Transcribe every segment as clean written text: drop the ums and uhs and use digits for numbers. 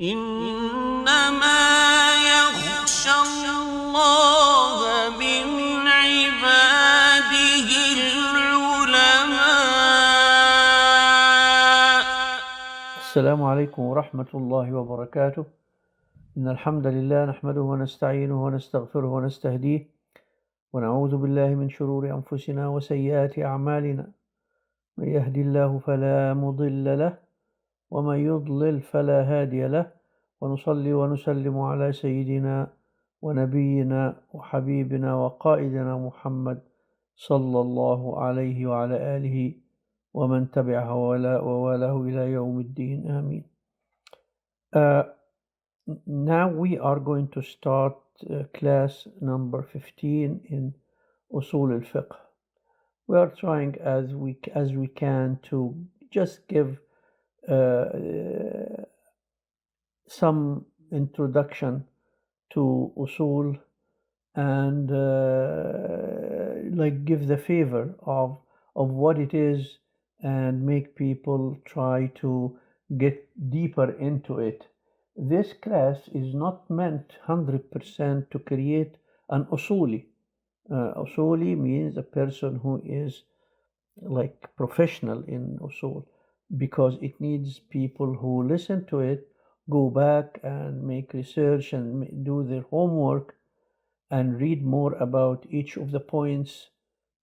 إنما يخشى الله من عباده العلماء. السلام عليكم ورحمة الله وبركاته. إن الحمد لله نحمده ونستعينه ونستغفره ونستهديه ونعوذ بالله من شرور أنفسنا وسيئات أعمالنا. من يهدي الله فلا مضل له ومن يضلل فلا هادي له، ونصلي ونسلم على سيدنا ونبينا وحبيبنا وقائدنا محمد صلى الله عليه وعلى آله ومن تبعه ووالاه إلى يوم الدين. آمين. Now we are going to start class number 15 in Usool al-Fiqh. We are trying as we can to just give some introduction to Usool and give the favor of what it is and make people try to get deeper into it. This class is not meant 100% to create an Usuli. Usuli means a person who is like professional in Usul, because it needs people who listen to it, go back and make research and do their homework and read more about each of the points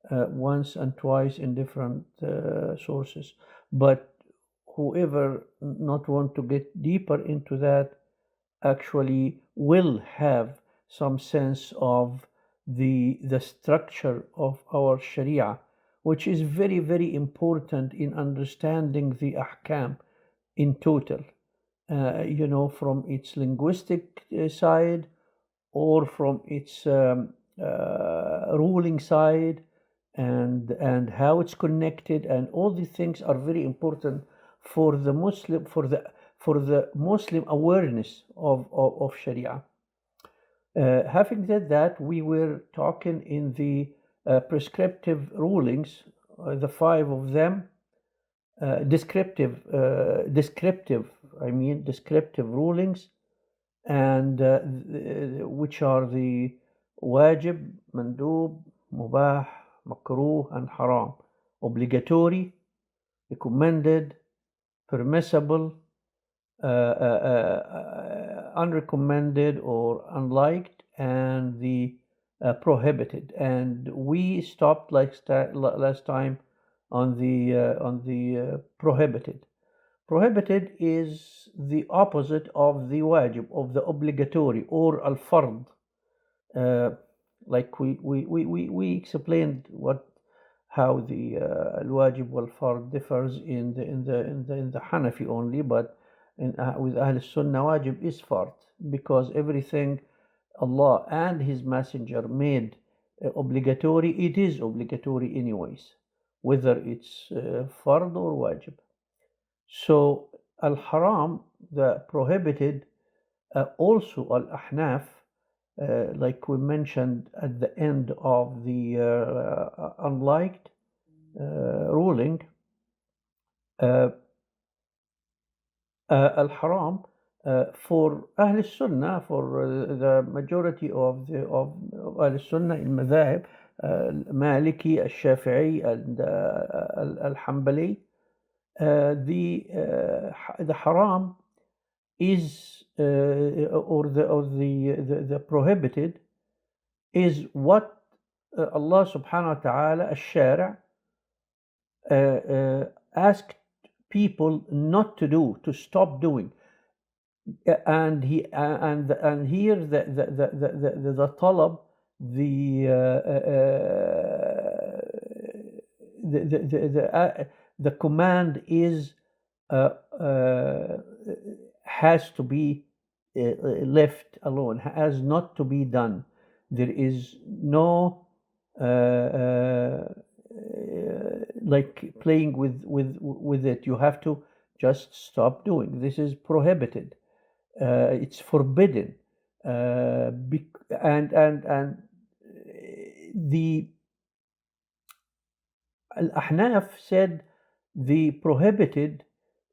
once and twice in different sources. But whoever not want to get deeper into that actually will have some sense of the structure of our Sharia, which is very, very important in understanding the Ahkam in total, from its linguistic side or from its ruling side, and how it's connected, and all these things are very important for the Muslim, for the Muslim awareness of Sharia. Having said that, we were talking in the prescriptive rulings, the 5 of them, descriptive rulings, and which are the wajib, mandub, mubah, makruh, and haram: obligatory, recommended, permissible, unrecommended or unliked, and the prohibited. And we stopped last time on the prohibited. Prohibited is the opposite of the wajib, of the obligatory, or al-fard. Like we explained how the al-wajib wal-fard differs in the Hanafi only, but with Ahl Sunnah, wajib is fard, because everything Allah and His Messenger made obligatory, it is obligatory anyways, whether it's fard or wajib. So Al-Haram, the prohibited, also Al-Ahnaf, like we mentioned at the end of the unliked ruling, Al-Haram for Ahl Sunnah, for the majority of Ahl Sunnah in Madhab, Maliki, Al-Shafi'i, and Al-Hanbali, the haram is or the prohibited is what Allah subhanahu wa ta'ala, al-Shari', asked people not to do, to stop doing. And here the talab, the command is has to be left alone, has not to be done. There is no like playing with it. You have to just stop doing. This is prohibited. It's forbidden. And the Al-Ahnaf said the prohibited,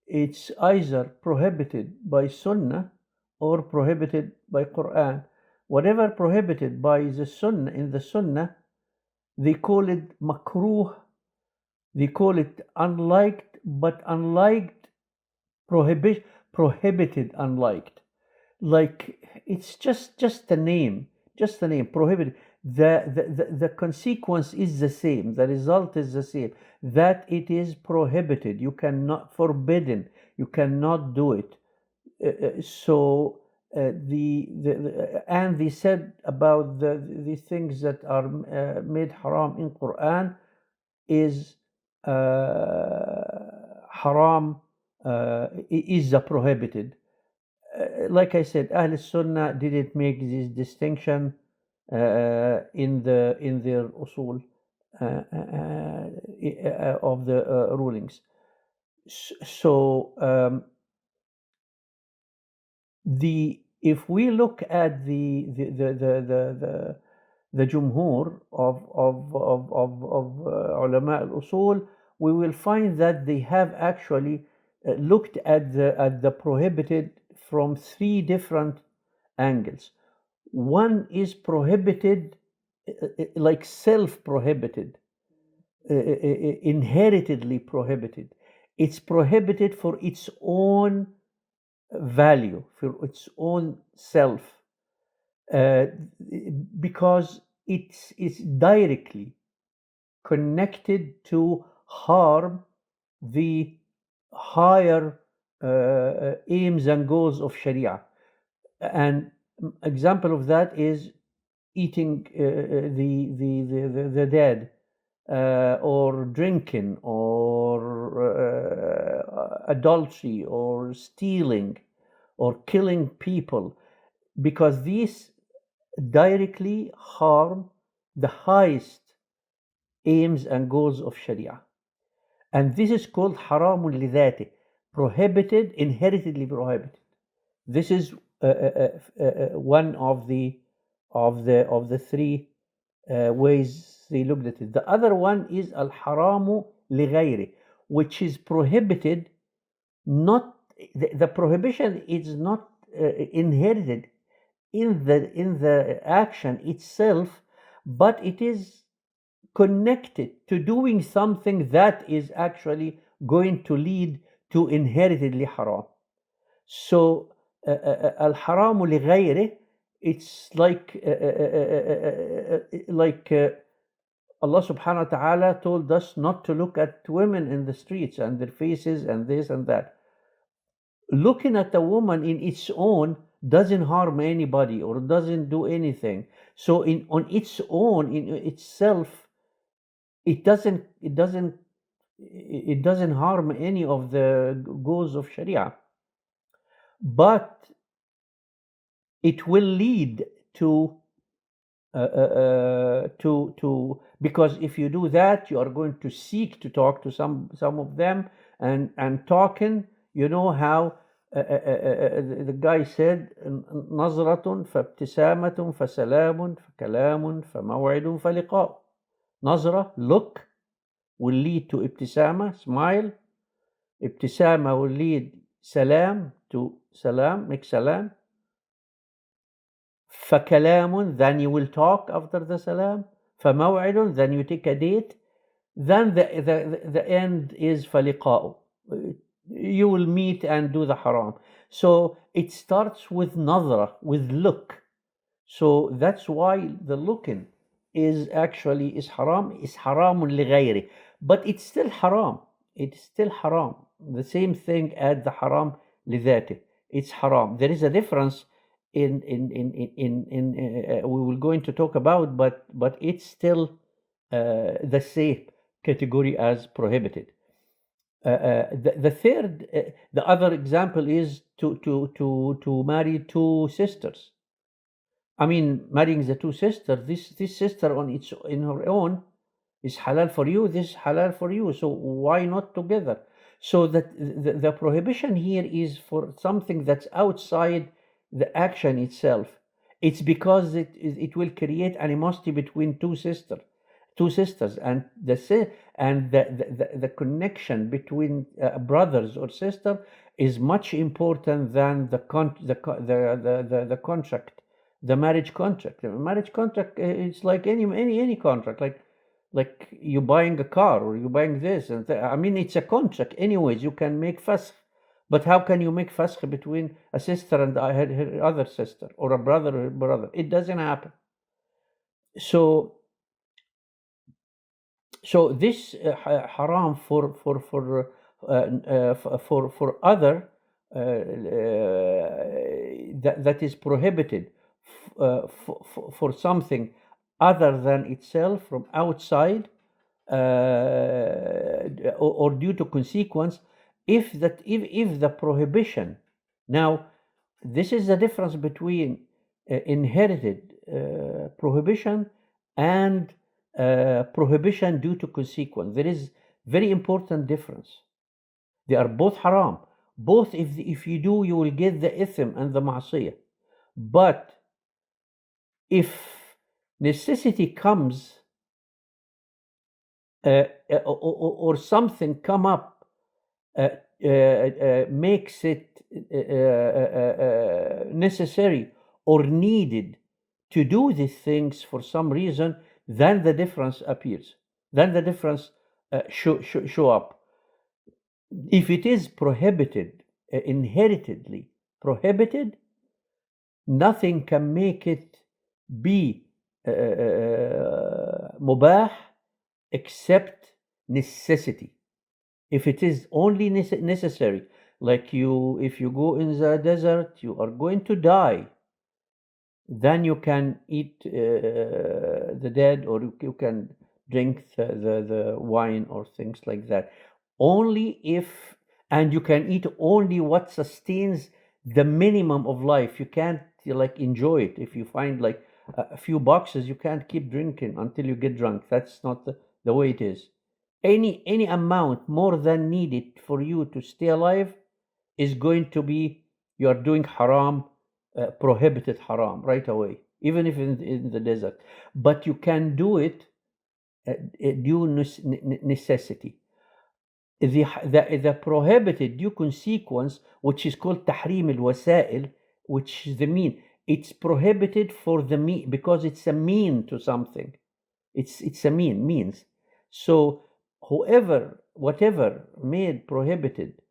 it's either prohibited by Sunnah or prohibited by Quran. Whatever prohibited by the Sunnah, in the Sunnah, they call it makruh, they call it unliked, but unliked, prohibited unliked. Like it's just a name, prohibited. The consequence is the same, the result is the same, that it is prohibited, you cannot, forbidden, you cannot do it. So and they said about the things that are made haram in Quran is haram, is the prohibited. Like I said, Ahl Sunnah didn't make this distinction in their Usool of the rulings. So if we look at the Jumhur of ulama al-Usul, we will find that they have actually looked at the prohibited from three different angles. One is prohibited, like self-prohibited, inheritedly prohibited. It's prohibited for its own value, for its own self, because it's directly connected to harm the higher aims and goals of Sharia. An example of that is eating the dead, or drinking, or adultery, or stealing, or killing people, because these directly harm the highest aims and goals of Sharia. And this is called haramun lidhati, prohibited, inheritedly prohibited. This is one of the three ways they looked at it. The other one is al-haramu lighayri, which is prohibited, not the prohibition is not inherited in the action itself, but it is connected to doing something that is actually going to lead to inheritedly haram. So al-haramu lighayri, it's like Allah subhanahu wa ta'ala told us not to look at women in the streets and their faces and this and that. Looking at a woman in its own doesn't harm anybody or doesn't do anything. So on its own, in itself, it doesn't harm any of the goals of Sharia. But it will lead to because if you do that, you are going to seek to talk to some of them, and talking, you know how the guy said, نظرة فابتسامة فسلام فكلام فموعد فلقاء. نظرة, look, will lead to ibtisama, smile. Ibtisama will lead salam to salam, make salam. فكلام, then you will talk after the salam. فموعد, then you take a date. Then the end is فلقاء, you will meet and do the haram. So it starts with nazra, with look. So that's why the looking is actually is haram, is haramun lighayri, but it's still haram. It's still haram. The same thing as the haram lidhati. It's haram. There is a difference in we will going to talk about, but it's still the same category as prohibited. The third, the other example is to marry two sisters. I mean, marrying the two sisters. This sister in her own is halal for you. This is halal for you. So why not together? So that the prohibition here is for something that's outside the action itself. It's because it will create animosity between two sisters, and the connection between brothers or sister is much important than the contract, the marriage contract. The marriage contract is like any contract, like you buying a car or you buying this and that. I mean, it's a contract. Anyways, you can make fasq, but how can you make fasq between a sister and her other sister, or a brother or a brother? It doesn't happen. So this haram for other that is prohibited for something other than itself, from outside, or due to consequence, if the prohibition. Now, this is the difference between inherited prohibition and prohibition due to consequence. There is very important difference. They are both haram. Both, if you do, you will get the ithm and the ma'siyah. But if necessity comes, or something come up, makes it necessary or needed to do these things for some reason, then the difference appears. Then the difference show up. If it is prohibited, inheritedly prohibited, nothing can make it be mubah except necessity. If it is only necessary, like if you go in the desert, you are going to die, then you can eat the dead, or you can drink the wine or things like that. Only if, and you can eat only what sustains the minimum of life. You can't like enjoy it. If you find like a few boxes, you can't keep drinking until you get drunk. That's not the way it is. Any amount more than needed for you to stay alive is going to be, you are doing haram, prohibited haram right away, even if in the desert. But you can do it due necessity. The prohibited due consequence, which is called tahrim al-wasail, which is the mean. It's prohibited for the mean, because it's a mean to something. It's a means. So whatever made prohibited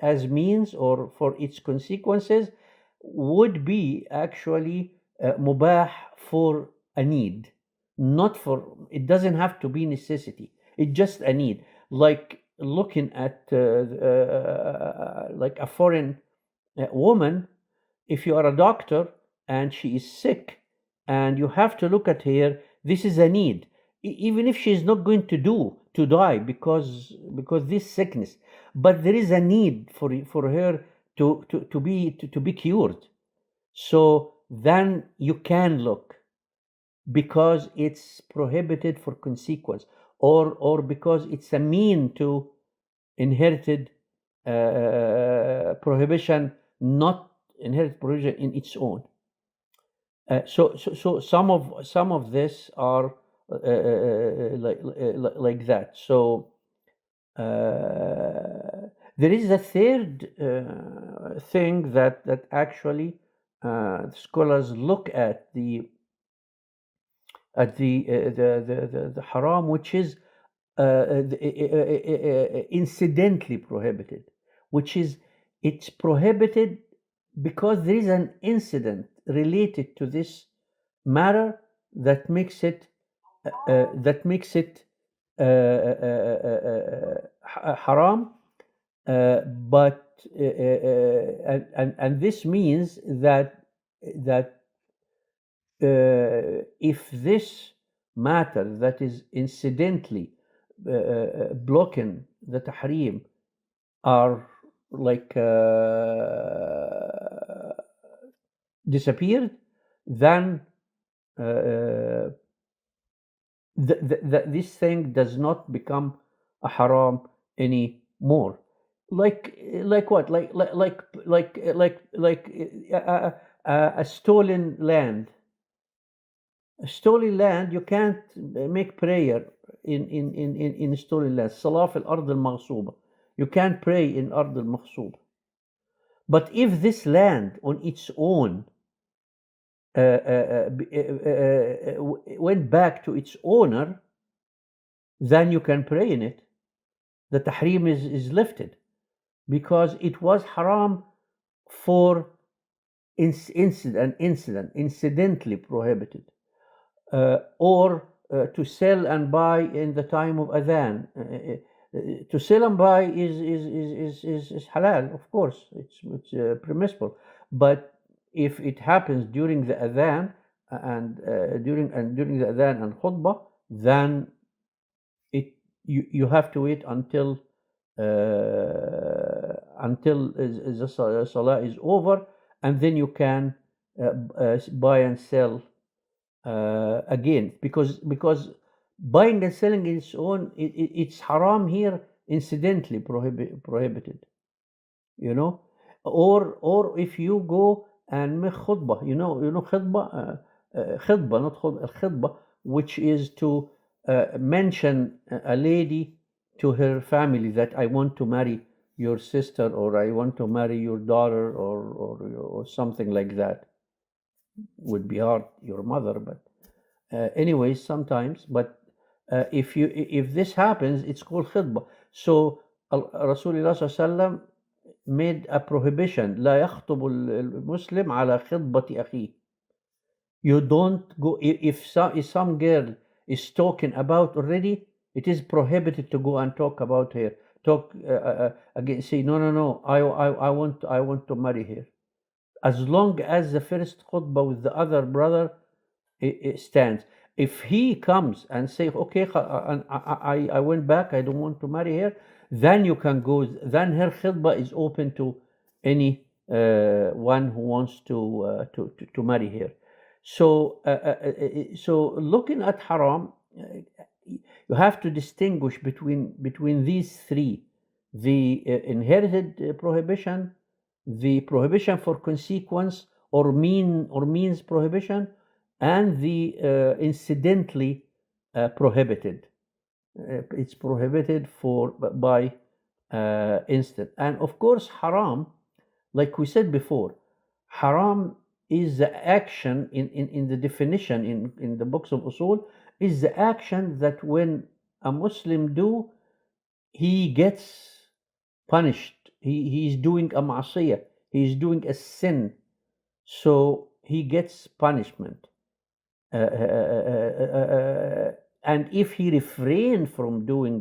as means or for its consequences would be actually mubah for a need, not for, it doesn't have to be necessity. It's just a need. Like looking at like a foreign woman, if you are a doctor and she is sick and you have to look at her, this is a need. Even if she is not going to die because this sickness, but there is a need for her to be cured. So then you can look, because it's prohibited for consequence, or because it's a mean to inherited prohibition, not inherited prohibition in its own. So some of this are like that. So there is a third thing that actually scholars look at the haram, which is incidentally prohibited, which is, it's prohibited because there is an incident related to this matter that makes it haram. But this means that if this matter that is incidentally blocking the tahrim are like disappeared, then this thing does not become a haram anymore. Like what? Like a stolen land. A stolen land, you can't make prayer in stolen land. Salah fil ard al maghsuba. You can't pray in Ard al-Maghsub. But if this land on its own went back to its owner, then you can pray in it. The tahrim is lifted, because it was haram for incidentally prohibited, or to sell and buy in the time of adhan. To sell and buy is halal, of course, it's permissible. But if it happens during the adhan and during the adhan and khutbah, then you have to wait until the salah is over, and then you can buy and sell again, because buying and selling in its own, it's haram here, incidentally prohibited, you know. Or if you go and make khutbah, you know khutbah, not khutbah, which is to mention a lady to her family that I want to marry your sister, or I want to marry your daughter, or something like that. Would be hard, your mother, but anyways, sometimes. But if this happens, it's called khutbah. So Rasulullah sallallahu alaihi wasallam made a prohibition: لا يخطب المسلم على خطبة أخيه. You don't go, if some girl is talking about already, it is prohibited to go and talk about her. Talk again. Say no. I want to marry her. As long as the first khutbah with the other brother it stands. If he comes and say, okay, I went back, I don't want to marry her, then you can go. Then her khutbah is open to any one who wants to marry her. So looking at haram, you have to distinguish between these three: the inherited prohibition, the prohibition for consequence or means prohibition, and the incidentally prohibited. It's prohibited by instant. And of course, haram, like we said before, haram is the action in the definition in the books of Usool, is the action that when a Muslim do, he gets punished. He's doing a ma'asiyah, he's doing a sin, so he gets punishment. And if he refrained from doing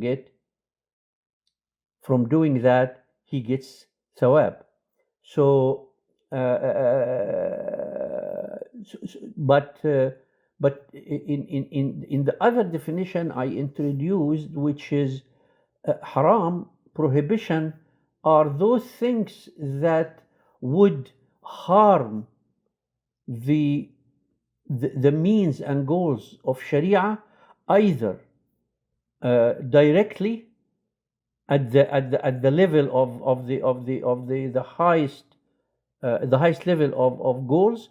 that, he gets thawab. So, but in the other definition I introduced, which is haram, prohibition, are those things that would harm the means and goals of Sharia, either directly at the level of the highest level of goals,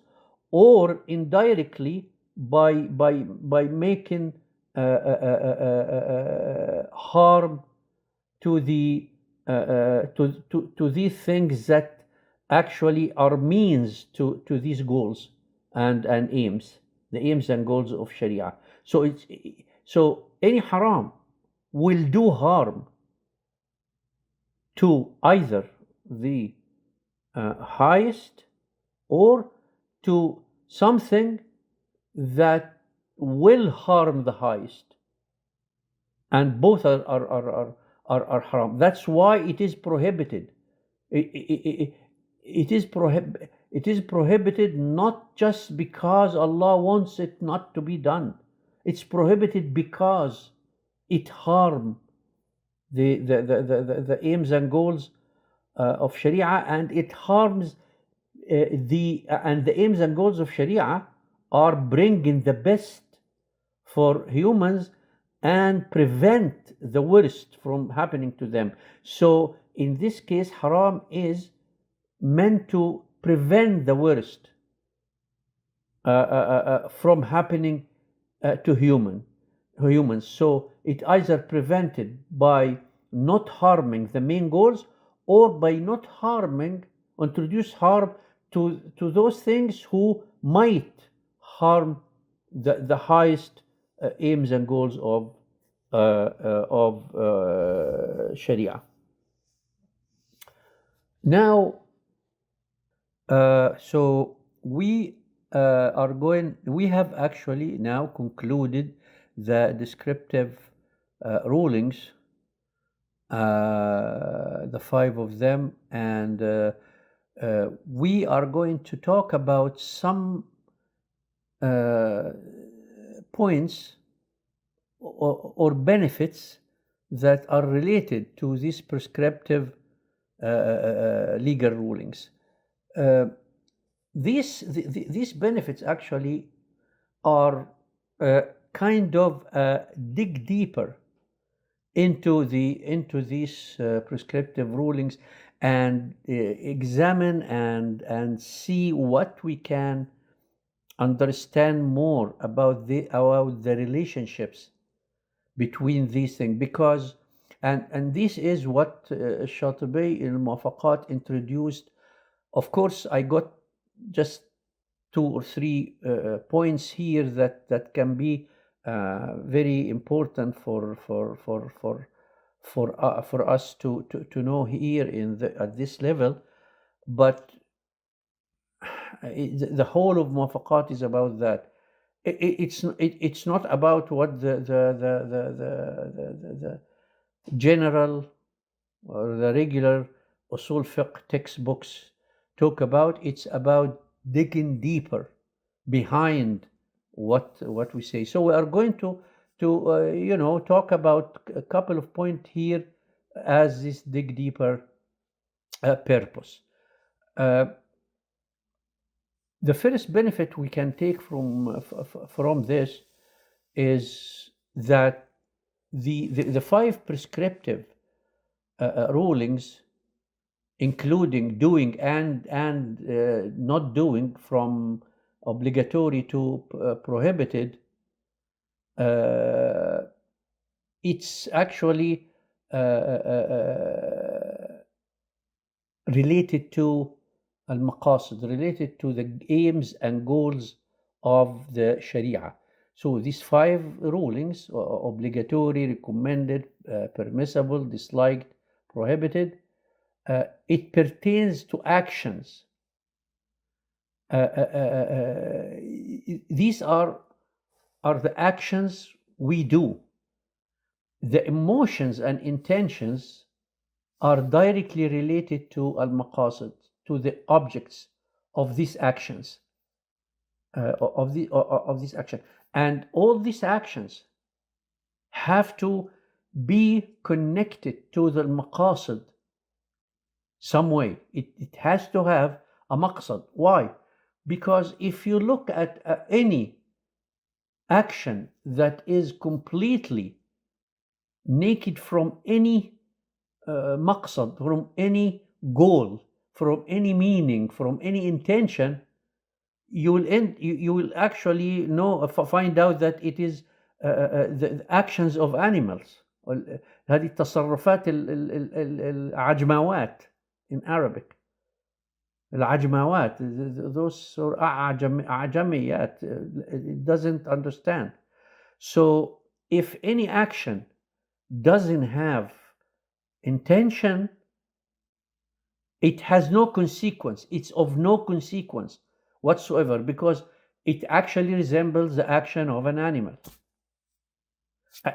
or indirectly by making harm to these things that actually are means to these goals and aims, the aims and goals of Sharia. So any haram will do harm to either the highest or to something that will harm the highest, and both are haram. That's why it is prohibited. It is prohibited not just because Allah wants it not to be done. It's prohibited because it harms the aims and goals of Sharia, and it harms the aims and goals of Sharia are bringing the best for humans and prevent the worst from happening to them. So in this case, haram is meant to prevent the worst from happening to humans. So it either prevented by not harming the main goals, or by not harming, introduce harm to those things who might harm the highest aims and goals of Sharia. Now, so we have actually now concluded the descriptive rulings, the 5 of them, and we are going to talk about some points or benefits that are related to these prescriptive legal rulings. These benefits actually are kind of dig deeper into these prescriptive rulings, and examine and see what we can understand more about the relationships between these things, because and this is what Shatibi in Muwafaqat introduced. Of course, I got just 2 or 3 points here that can be very important for us to know here at this level, but the whole of Muwafaqat is about that. It's not about what the general or the regular Usool Fiqh textbooks talk about. It's about digging deeper behind what we say. So we are going to talk about a couple of points here as this dig deeper purpose. The first benefit we can take from this is that the 5 prescriptive rulings, including doing and not doing, from obligatory to prohibited, it's actually related to al-maqasid, related to the aims and goals of the Sharia. So these 5 rulings, obligatory, recommended, permissible, disliked, prohibited, it pertains to actions. These are the actions we do. The emotions and intentions are directly related to al-maqasid, to the objects of these actions, of this action, and all these actions have to be connected to the maqasid some way. It has to have a maqsad. Why? Because if you look at any action that is completely naked from any maqsad, from any goal, from any meaning, from any intention, you will actually find out that it is the actions of animals. هذه التصرفات العجموات in Arabic. العجموات, those are عجميات, it doesn't understand. So if any action doesn't have intention, it has no consequence. It's of no consequence whatsoever, because it actually resembles the action of an animal.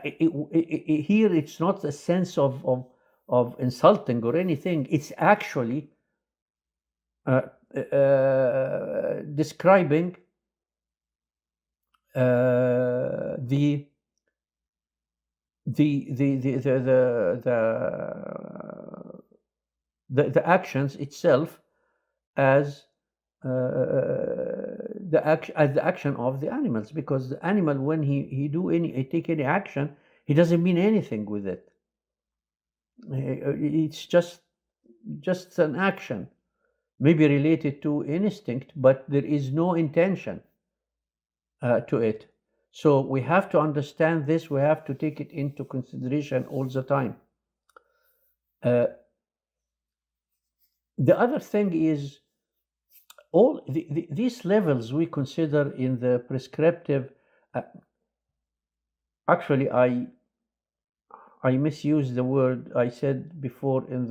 Here it's not a sense of insulting or anything. It's actually describing the actions itself as the action of the animals, because the animal, when he take any action, he doesn't mean anything with it. It's just an action, maybe related to instinct, but there is no intention to it. So we have to understand this. We have to take it into consideration all the time. Uh, the other thing is all these levels we consider in the prescriptive. Uh, actually, I misused the word I said before in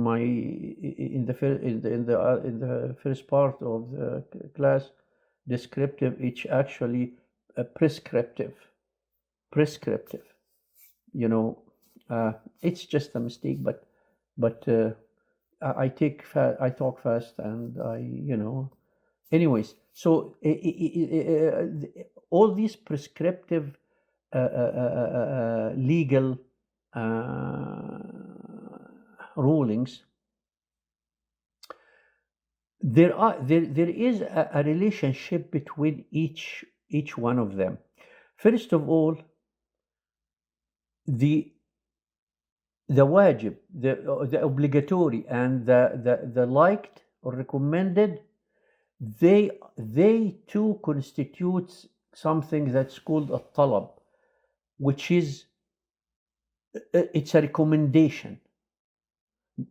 my in the first part of the class. Descriptive, it's actually prescriptive. Prescriptive. You know, it's just a mistake, but I talk fast and anyways. So all these prescriptive legal rulings, there is a relationship between each one of them. First of all, the wajib, the obligatory, and the liked or recommended, they too constitute something that's called a talab, which is it's a recommendation.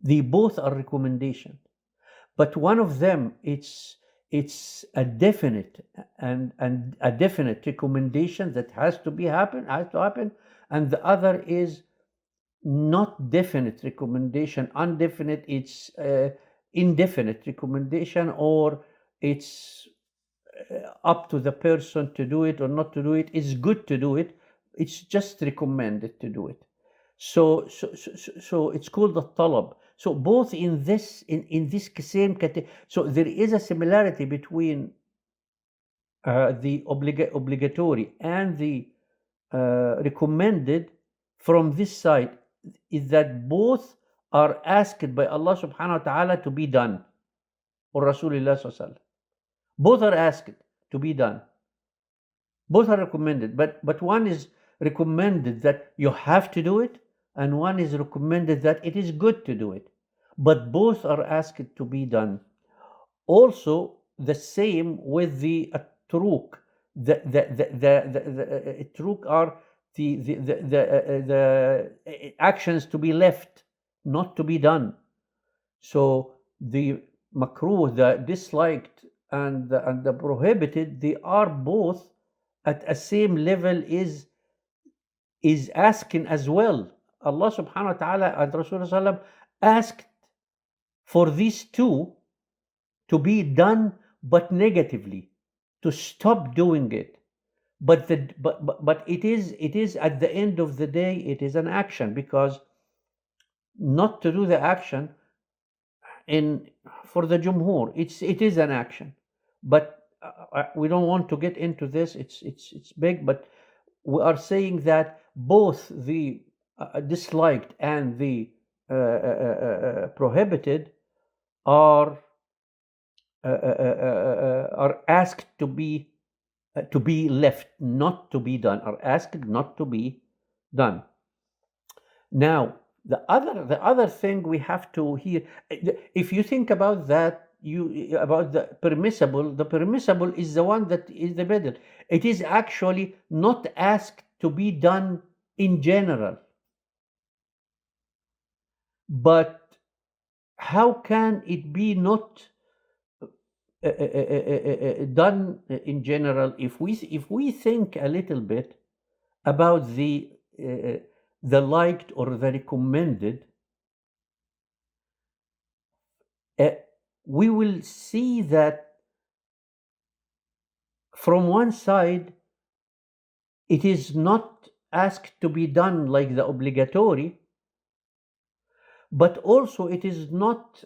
They both are recommendation, but one of them it's a definite and a definite recommendation that has to happen, and the other is not definite recommendation, undefinite, it's indefinite recommendation, or it's up to the person to do it or not to do it. It's good to do it, it's just recommended to do it. So it's called the talab. So both in this same category, so there is a similarity between the obligatory and the recommended from this side, is that both are asked by Allah subhanahu wa ta'ala to be done, or Rasulullah sallallahu alaihi wasallam. Both are asked to be done. Both are recommended, but one is recommended that you have to do it, and one is recommended that it is good to do it. But both are asked to be done. Also, the same with the truk. The truk are the actions to be left, not to be done. So the makruh, the disliked, and the prohibited, they are both at a same level, is asking as well. Allah subhanahu wa ta'ala and Rasulullah asked for these two to be done, but negatively, to stop doing it. But it is at the end of the day, it is an action, because not to do the action for the Jumhur, it is an action. But we don't want to get into this. It's big, but we are saying that both the disliked and the prohibited are asked to be left, not to be done, are asked not to be done. Now, the other thing we have to hear, if you think about that, about the permissible is the one that is the middle. It is actually not asked to be done in general. But how can it be not done in general? If we think a little bit about the liked or the recommended, we will see that from one side it is not asked to be done like the obligatory, but also it is not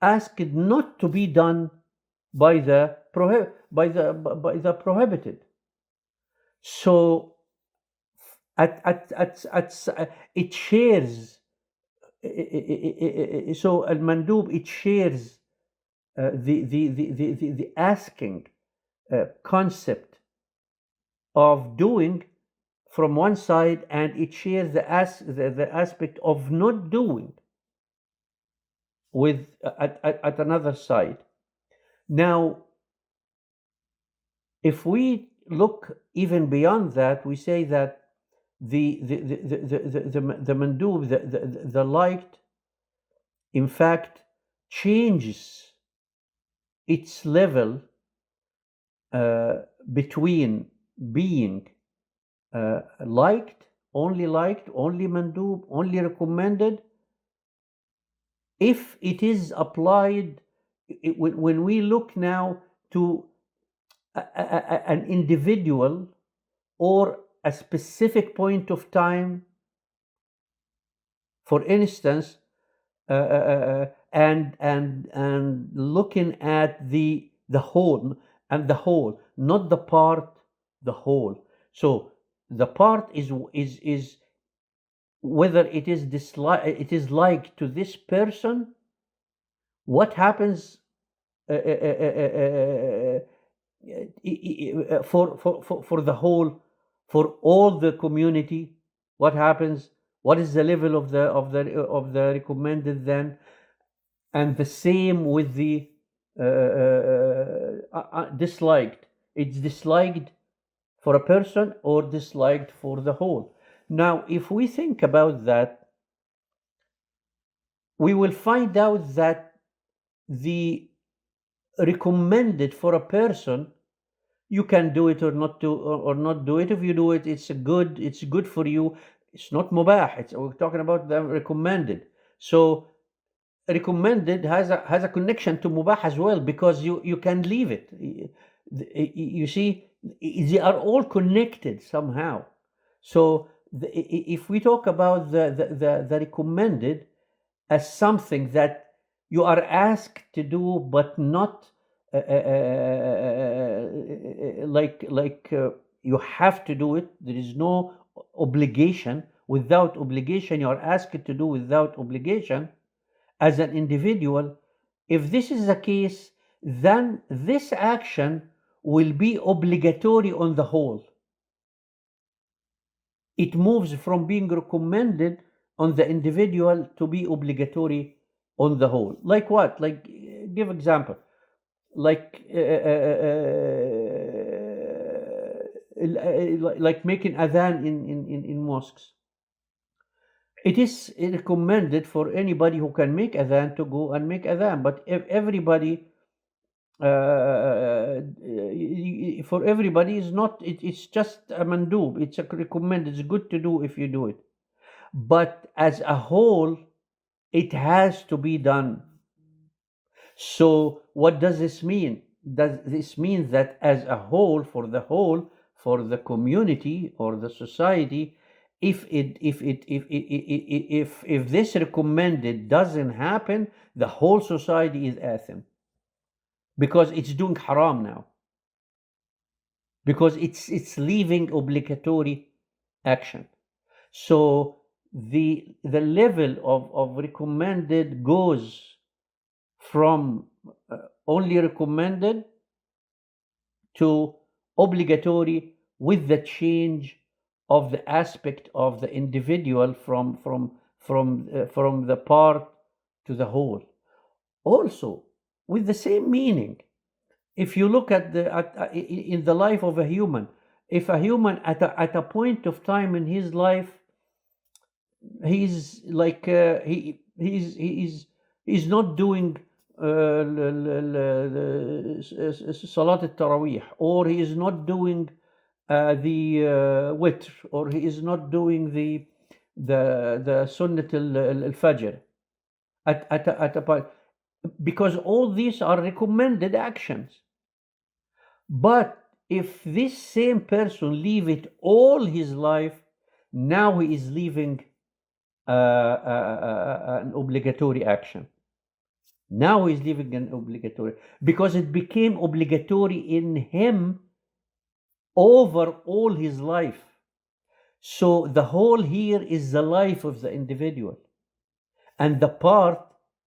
asked not to be done by the prohibited. So it shares. So al-mandub, it shares the asking concept of doing from one side, and it shares the aspect of not doing with at another side. Now, if we look even beyond that, we say that the mandub, the liked, in fact, changes its level between being liked, only mandub, only recommended, if it is applied, when we look now to an individual or a specific point of time, for instance, and looking at the whole, and the whole, not the part, the whole. So the part is whether it is liked to this person, what happens for the whole, for all the community, what happens, what is the level of the recommended then, and the same with the disliked. It's disliked for a person or disliked for the whole. Now, if we think about that, we will find out that the recommended for a person, you can do it or not do it. If you do it, it's good for you. It's not mubah. We're talking about the recommended. So recommended has a connection to mubah as well, because you can leave it. You see, they are all connected somehow. So if we talk about the recommended as something that you are asked to do, but not like you have to do it. There is no obligation. Without obligation, you are asked to do without obligation. As an individual, if this is the case, then this action will be obligatory on the whole. It moves from being recommended on the individual to be obligatory on the whole. Like what? Like, give example. Like making adhan in mosques. It is recommended for anybody who can make adhan to go and make adhan, but if everybody, for everybody is not. It's just a mandub. It's a recommended. It's good to do if you do it, but as a whole, it has to be done. So what does this mean? Does this mean that as a whole, for the community or the society, if this recommended doesn't happen, the whole society is athim, because it's doing haram now, because it's leaving obligatory action. So the level of recommended goes from only recommended to obligatory, with the change of the aspect of the individual from the part to the whole. Also, with the same meaning, if you look at in the life of a human, if a human at a point of time in his life, he's like he's not doing Salat al-Tarawih, or he is not doing the witr, or he is not doing the Sunnat al-Fajr at a point, because all these are recommended actions. But if this same person leave it all his life, now he is leaving an obligatory action. Now he's leaving an obligatory, because it became obligatory in him over all his life. So the whole here is the life of the individual, and the part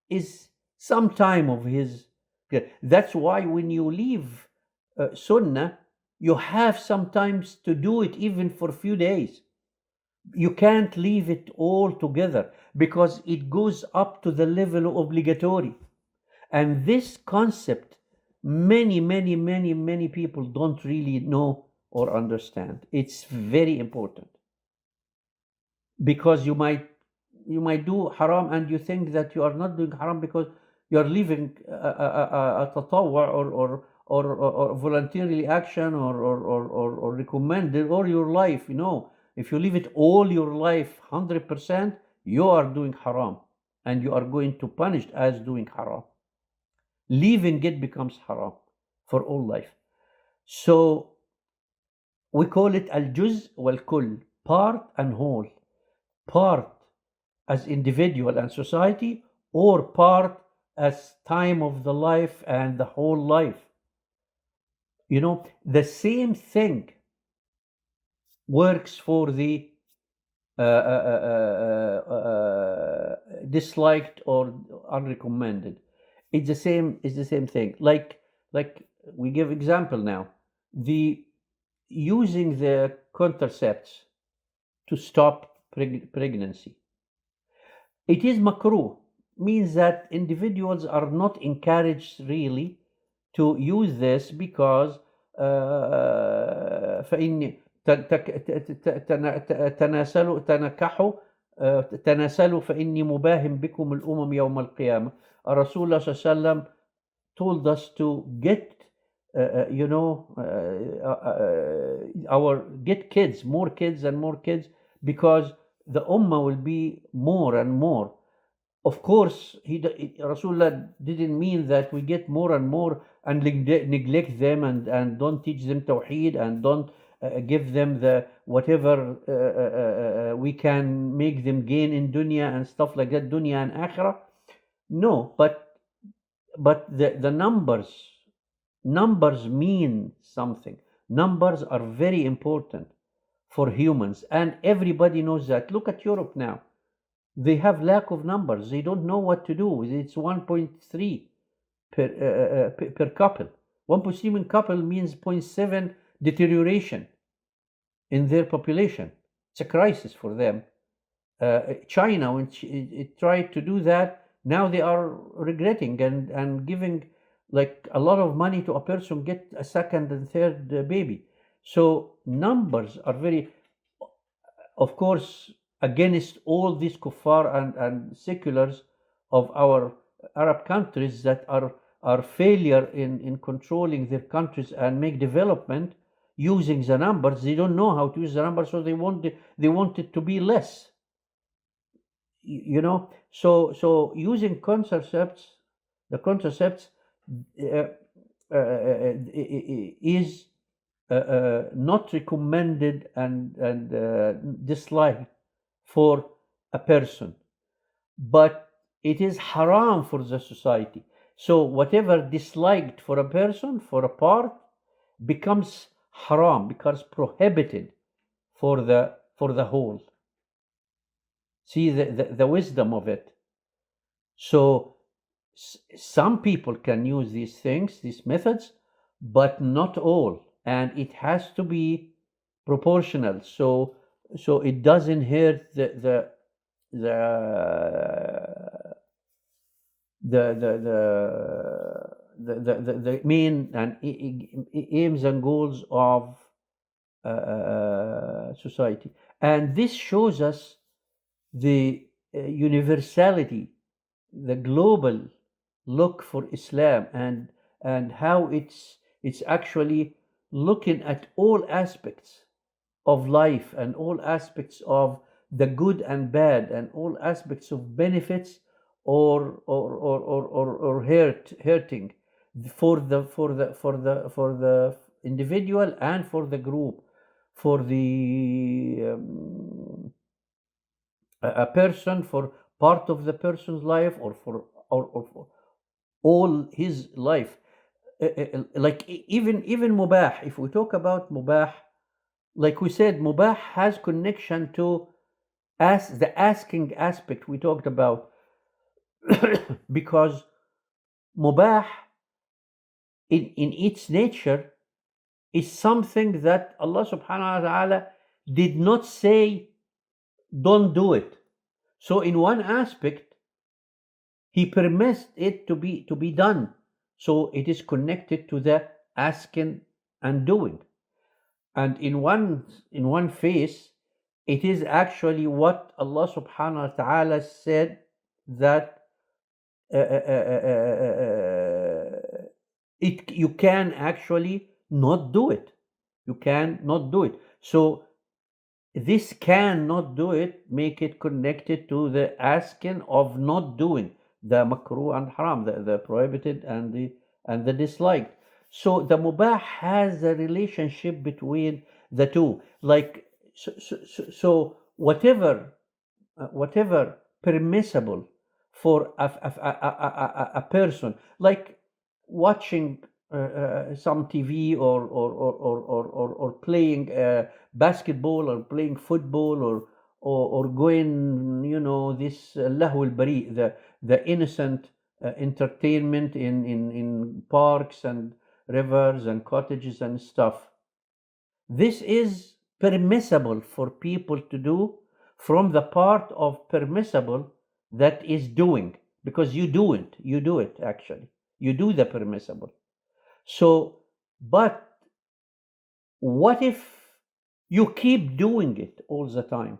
is some time of his. That's why when you leave sunnah, you have sometimes to do it even for a few days. You can't leave it all together, because it goes up to the level of obligatory. And this concept, many people don't really know or understand. It's very important. because you might do haram and you think that you are not doing haram because you are leaving a tatawwa or voluntarily action or recommended or your life. If you leave it all your life 100%, you are doing haram and you are going to punish as doing haram. Leaving it becomes haram for all life. So we call it al-juz wal-kull, part and whole. Part as individual and society, or part as time of the life and the whole life. The same thing works for the disliked or unrecommended. It's the same thing. Like we give example now, the using the contraceptives to stop pregnancy. It is makruh, means that individuals are not encouraged really to use this because فإن تناسلوا فإني مباهم بكم الأمم يوم القيامة. Rasulullah صلى الله عليه وسلم told us to get get kids, more kids and more kids, because the ummah will be more and more. Of course, Rasulullah didn't mean that we get more and more and neglect them and don't teach them tawheed and don't give them the whatever we can make them gain in dunya and stuff like that, dunya and akhirah. No, but the numbers mean something. Numbers are very important for humans, and everybody knows that. Look at Europe now. They have lack of numbers. They don't know what to do. It's 1.3 per couple. 1.3 in couple means 0.7 deterioration in their population. It's a crisis for them. China, when it tried to do that, now they are regretting and giving like a lot of money to a person get a second and third baby. So numbers are very, of course, against all these kuffar and seculars of our Arab countries that are failure in controlling their countries and make development using the numbers. They don't know how to use the numbers, so they want it to be less. So using the contracepts is not recommended and disliked for a person, but it is haram for the society. So whatever disliked for a person, for a part, becomes haram, becomes prohibited for the whole. See the wisdom of it. So some people can use these things, these methods, but not all, and it has to be proportional. So it doesn't hurt the main and aims and goals of society. And this shows us the universality, the global look for Islam, and how it's actually looking at all aspects of life and all aspects of the good and bad and all aspects of benefits or hurting for the individual and for the group, for the a person, for part of the person's life, or for all his life. Like even mubah, if we talk about mubah, like we said, mubah has connection to the asking aspect we talked about. Because mubah in its nature is something that Allah subhanahu wa ta'ala did not say don't do it. So in one aspect he permits it to be done, so it is connected to the asking and doing. And in one phase it is actually what Allah subhanahu wa ta'ala said, that you can actually not do it. You can not do it. So this cannot do it, make it connected to the asking of not doing the makruh and haram, the prohibited and the disliked. So the mubah has a relationship between the two. Like so whatever permissible for a person, like watching some TV, or playing basketball, or playing football, or going, this lahu al-bari, the innocent entertainment in parks and rivers and cottages and stuff. This is permissible for people to do, from the part of permissible that is doing, because you do it actually. You do the permissible. So, but what if you keep doing it all the time?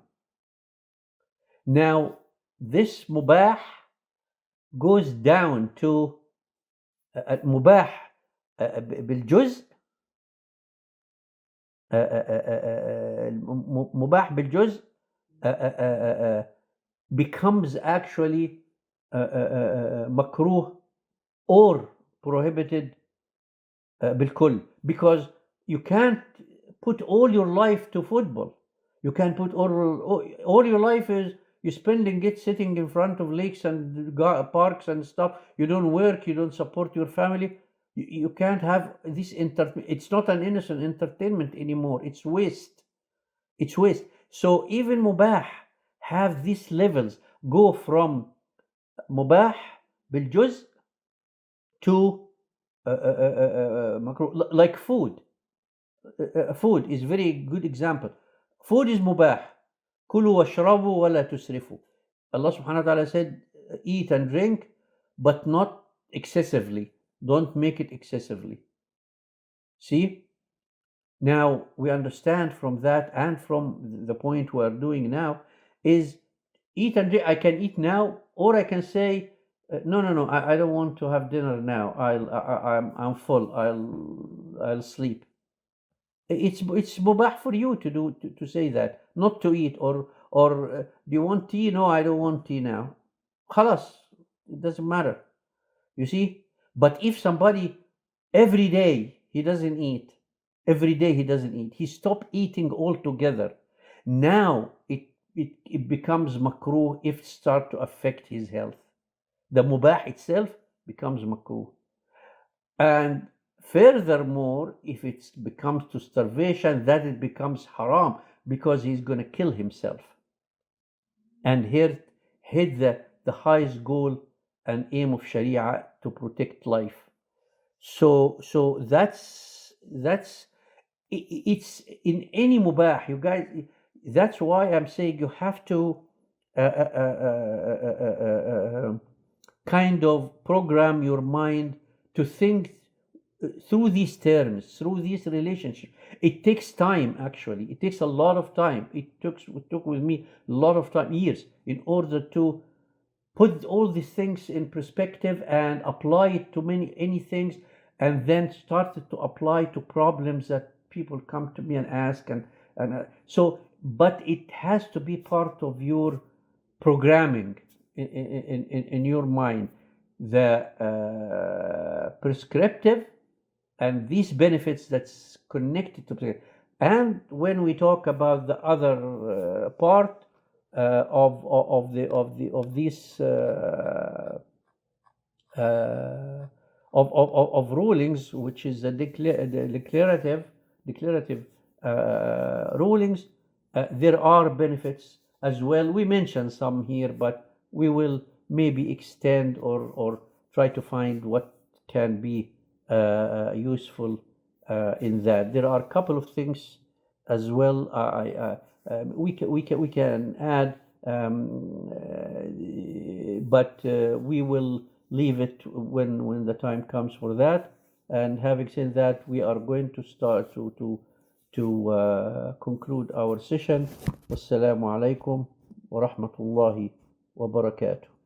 Now, this mubah goes down to mubah بالجزء. مباح بالجزء becomes actually makruh or prohibited بالكل, because you can't put all your life to football. You can't put all your life is you're spending it sitting in front of lakes and parks and stuff. You don't work, you don't support your family. You can't have this it's not an innocent entertainment anymore. It's waste. So even mubah have these levels, go from mubah biljuz to makruh. Like food. Food is very good example. Food is mubah. Kulu washrabu wala tusrifu. Allah subhanahu wa ta'ala said, eat and drink, but not excessively. Don't make it excessively. See? Now we understand from that, and from the point we are doing now, is eat and drink. I can eat now, or I can say, no, I don't want to have dinner now. I'm full. I'll sleep. It's mubah for you to say that, not to eat, or do you want tea? No, I don't want tea now. Khalas, it doesn't matter. You see? But if somebody every day he doesn't eat, he stopped eating altogether. Now it becomes makruh if it start to affect his health. The mubah itself becomes makruh. And furthermore, if it becomes to starvation, that it becomes haram, because he's going to kill himself. And here hit the highest goal and aim of Sharia, to protect life. So that's it's in any mubah, you guys. That's why I'm saying you have to kind of program your mind to think through these terms, through these relationships. It takes time, actually. It takes a lot of time. It took with me a lot of time, years, in order to put all these things in perspective and apply it to any things, and then started to apply to problems that people come to me and ask, and so. But it has to be part of your programming in your mind, the prescriptive and these benefits that's connected to it. And when we talk about the other part of these of rulings, which is the declarative rulings, there are benefits as well. We mentioned some here, but we will maybe extend or try to find what can be useful in that. There are a couple of things as well we can add, but we will leave it when the time comes for that. And having said that, we are going to start to to conclude our session. Wassalamu alaikum wa rahmatullahi wa barakatuh.